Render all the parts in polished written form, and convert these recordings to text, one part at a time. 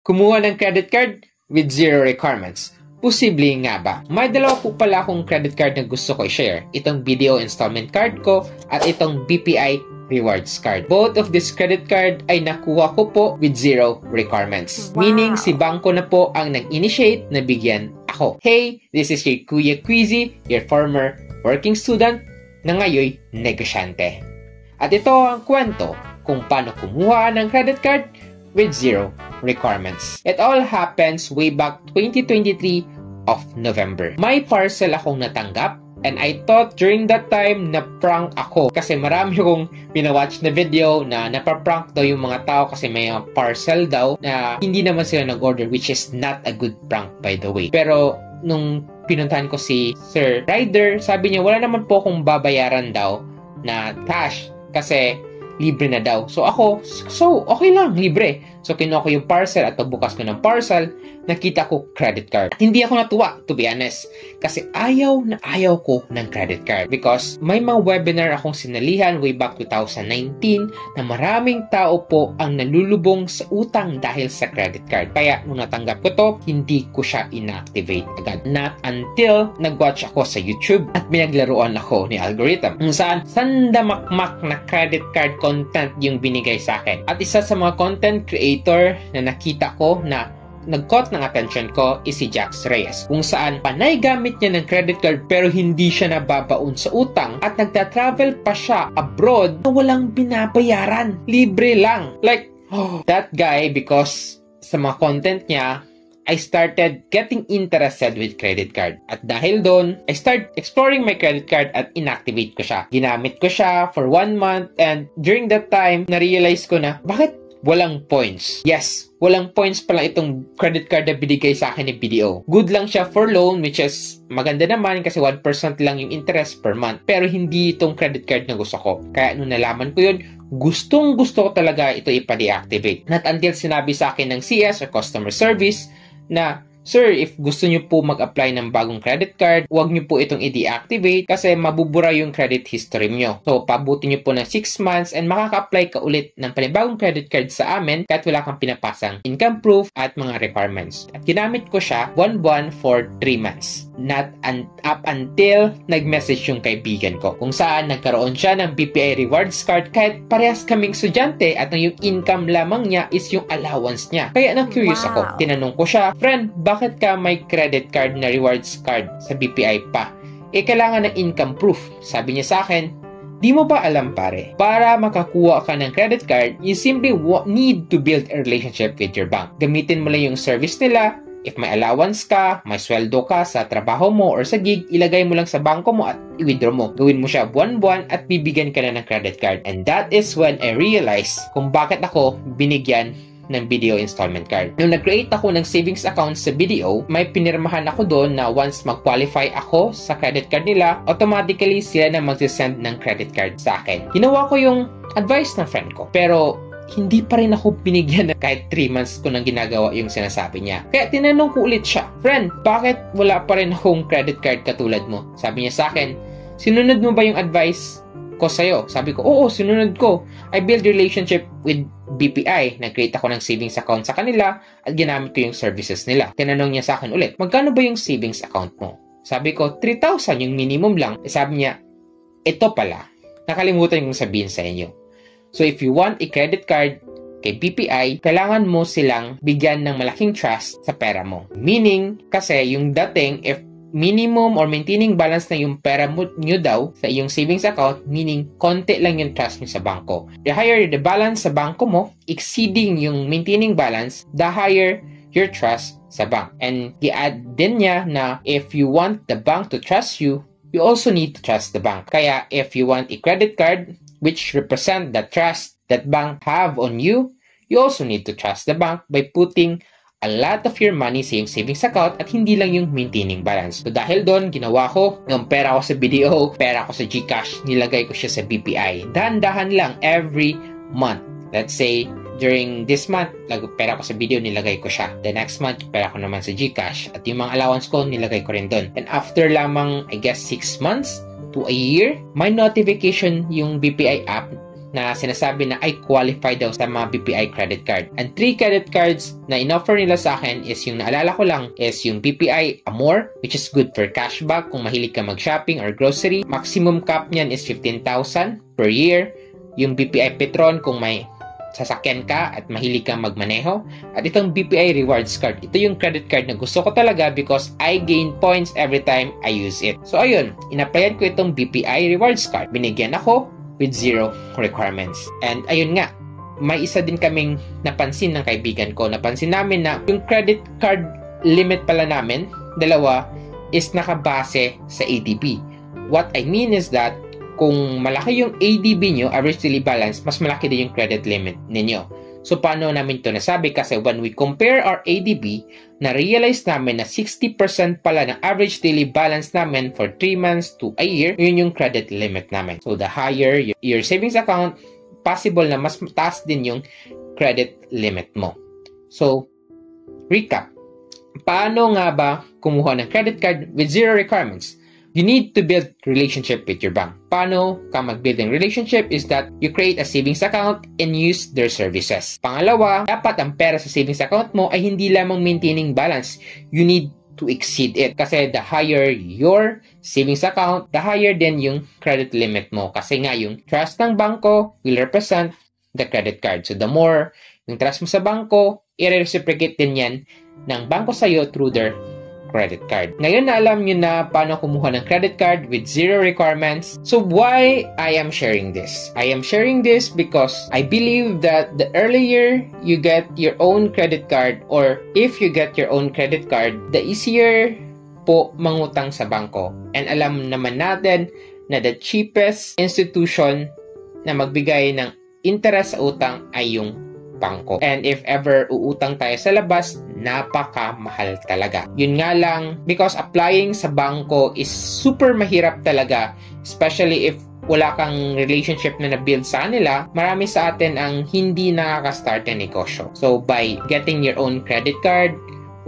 Kumuha ng credit card with zero requirements. Posible nga ba? May dalawa po pala akong credit card na gusto ko i-share. Itong BDO installment card ko at itong BPI rewards card. Both of this credit card ay nakuha ko po with zero requirements. Wow. Meaning si bangko na po ang nag-initiate na bigyan ako. Hey, this is your Kuya Quizzy, your former working student na ngayon negosyante. At ito ang kwento kung paano kumuha ng credit card with zero requirements. It all happens way back 2023 of November. May parcel akong natanggap and I thought during that time na prank ako kasi marami akong pinawatch na video na napaprank daw yung mga tao kasi may parcel daw na hindi naman sila nag-order, which is not a good prank by the way. Pero nung pinuntahan ko si Sir Rider, sabi niya wala naman po akong babayaran daw na cash kasi libre na daw. So ako, okay lang, libre. So kinuha ko yung parcel at pagbukas ko ng parcel, nakita ko credit card. At hindi ako natuwa, to be honest. Kasi ayaw na ayaw ko ng credit card. Because may mga webinar akong sinalihan way back 2019 na maraming tao po ang nalulubong sa utang dahil sa credit card. Kaya nung natanggap ko to, hindi ko siya inactivate agad. Not until nag-watch ako sa YouTube at binaglaruan ako ni algorithm. Kung saan, sandamakmak na credit card content yung binigay sa akin. At isa sa mga content creator na nakita ko na nag-caught ng attention ko is si Jax Reyes, kung saan panay gamit niya ng credit card pero hindi siya nababaon sa utang at nagta-travel pa siya abroad na walang binabayaran. Libre lang. Like, that guy, because sa mga content niya, I started getting interested with credit card. At dahil doon, I started exploring my credit card at inactivate ko siya. Ginamit ko siya for 1 month and during that time, na-realize ko na, bakit walang points? Yes, walang points pala itong credit card na binigay sa akin ni BDO. Good lang siya for loan, which is maganda naman kasi 1% lang yung interest per month. Pero hindi itong credit card na gusto ko. Kaya nung nalaman ko yun, gustong gusto ko talaga ito ipa-deactivate. Not until sinabi sa akin ng CS or customer service na, Sir, if gusto nyo po mag-apply ng bagong credit card, huwag nyo po itong i-deactivate kasi mabubura yung credit history nyo. So, pabuti nyo po ng 6 months and makaka-apply ka ulit ng panibagong credit card sa amin kahit wala kang pinapasang income proof at mga requirements. At ginamit ko siya 1 buwan for 3 months. Not up until nag-message yung kaibigan ko kung saan nagkaroon siya ng BPI rewards card kahit parehas kaming estudyante at yung income lamang niya is yung allowance niya. Kaya na-curious ako. Tinanong ko siya, friend, bakit ka may credit card na rewards card sa BPI pa? Kailangan ng income proof. Sabi niya sa akin, di mo ba alam pare? Para makakuha ka ng credit card, you simply need to build a relationship with your bank. Gamitin mo lang yung service nila. If may allowance ka, may sweldo ka sa trabaho mo or sa gig, ilagay mo lang sa bangko mo at i-withdraw mo. Gawin mo siya buwan-buwan at bibigyan ka na ng credit card. And that is when I realized kung bakit ako binigyan ng BDO installment card. Nung nag-create ako ng savings account sa BDO, may pinirmahan ako doon na once mag-qualify ako sa credit card nila, automatically sila na mag-send ng credit card sa akin. Ginawa ko yung advice ng friend ko. Pero hindi pa rin ako binigyan na kahit 3 months ko nang ginagawa yung sinasabi niya. Kaya tinanong ko ulit siya, friend, bakit wala pa rin akong credit card katulad mo? Sabi niya sa akin, sinunod mo ba yung advice ko sa'yo? Sabi ko, oo, sinunod ko. I build relationship with BPI. Nag-create ako ng savings account sa kanila at ginamit ko yung services nila. Tinanong niya sa akin ulit, magkano ba yung savings account mo? Sabi ko, 3,000 yung minimum lang. Sabi niya, ito pala, nakalimutan kong sabihin sa inyo. So if you want a credit card kay BPI, kailangan mo silang bigyan ng malaking trust sa pera mo. Meaning, kasi yung dating, if minimum or maintaining balance na yung pera mo nyo daw sa iyong savings account, meaning konti lang yung trust nyo sa bangko. The higher the balance sa bangko mo, exceeding yung maintaining balance, the higher your trust sa bank. And i-add din niya na if you want the bank to trust you, you also need to trust the bank. Kaya if you want a credit card, which represent the trust that bank have on you, you also need to trust the bank by putting a lot of your money sa yung savings account at hindi lang yung maintaining balance. So dahil doon, ginawa ko yung pera ko sa BDO, pera ko sa GCash, nilagay ko siya sa BPI. Dahan-dahan lang every month. Let's say, during this month, pera ko sa BDO, nilagay ko siya. The next month, pera ko naman sa GCash. At yung mga allowance ko, nilagay ko rin doon. And after lamang, I guess, 6 months to a year, may notification yung BPI app na sinasabi na I qualify daw sa mga BPI credit card. And 3 credit cards na in-offer nila sa akin is yung naalala ko lang is yung BPI Amor, which is good for cashback kung mahilig ka mag-shopping or grocery. Maximum cap niyan is 15,000 per year. Yung BPI Petron kung may sasakyan ka at mahilig kang magmaneho. At itong BPI Rewards Card, ito yung credit card na gusto ko talaga because I gain points every time I use it. So ayun, in-applyan ko itong BPI Rewards Card. Binigyan ako with 0 requirements. And ayun nga, may isa din kaming napansin ng kaibigan ko. Napansin namin na yung credit card limit pala namin, dalawa, is nakabase sa ADB. What I mean is that kung malaki yung ADB nyo, average daily balance, mas malaki din yung credit limit ninyo. So, paano namin ito nasabi? Kasi when we compare our ADB, na-realize namin na 60% pala ng average daily balance namin for 3 months to a year, yun yung credit limit namin. So, the higher your savings account, possible na mas mataas din yung credit limit mo. So, recap. Paano nga ba kumuha ng credit card with 0 requirements? You need to build relationship with your bank. Paano ka mag-build ng relationship is that you create a savings account and use their services. Pangalawa, dapat ang pera sa savings account mo ay hindi lamang maintaining balance. You need to exceed it. Kasi the higher your savings account, the higher din yung credit limit mo. Kasi nga yung trust ng bangko will represent the credit card. So the more yung trust mo sa bangko, i-reciprocate din yan ng bangko sa'yo through their credit card. Ngayon na alam nyo na paano kumuha ng credit card with 0 requirements. So why I am sharing this? I am sharing this because I believe that the earlier you get your own credit card or if you get your own credit card, the easier po mangutang sa bangko. And alam naman natin na the cheapest institution na magbigay ng interest sa utang ay yung bangko. And if ever uutang tayo sa labas, napakamahal talaga. Yun nga lang, because applying sa bangko is super mahirap talaga, especially if wala kang relationship na na-build sa kanila, marami sa atin ang hindi nakaka-start ng negosyo. So, by getting your own credit card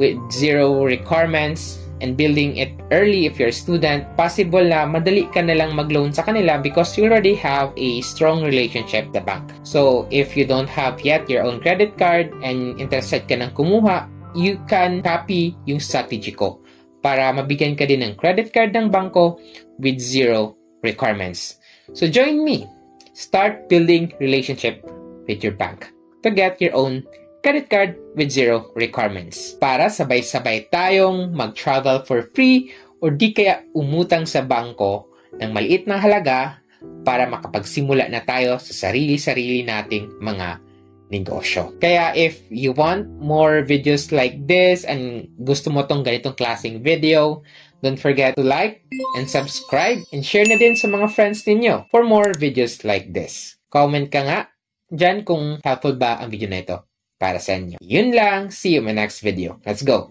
with 0 requirements, and building it early if you're a student, possible na madali ka na lang mag-loan sa kanila because you already have a strong relationship with the bank. So, if you don't have yet your own credit card and interested ka ng kumuha, you can copy yung strategy ko para mabigyan ka din ng credit card ng bangko with 0 requirements. So, join me. Start building relationship with your bank to get your own credit card with 0 requirements para sabay-sabay tayong mag-travel for free or di kaya umutang sa bangko ng maliit na halaga para makapagsimula na tayo sa sarili-sarili nating mga negosyo. Kaya if you want more videos like this and gusto mo tong ganitong klaseng video, don't forget to like and subscribe and share na din sa mga friends ninyo for more videos like this. Comment ka nga dyan kung helpful ba ang video na ito para sa inyo. Yun lang. See you in my next video. Let's go!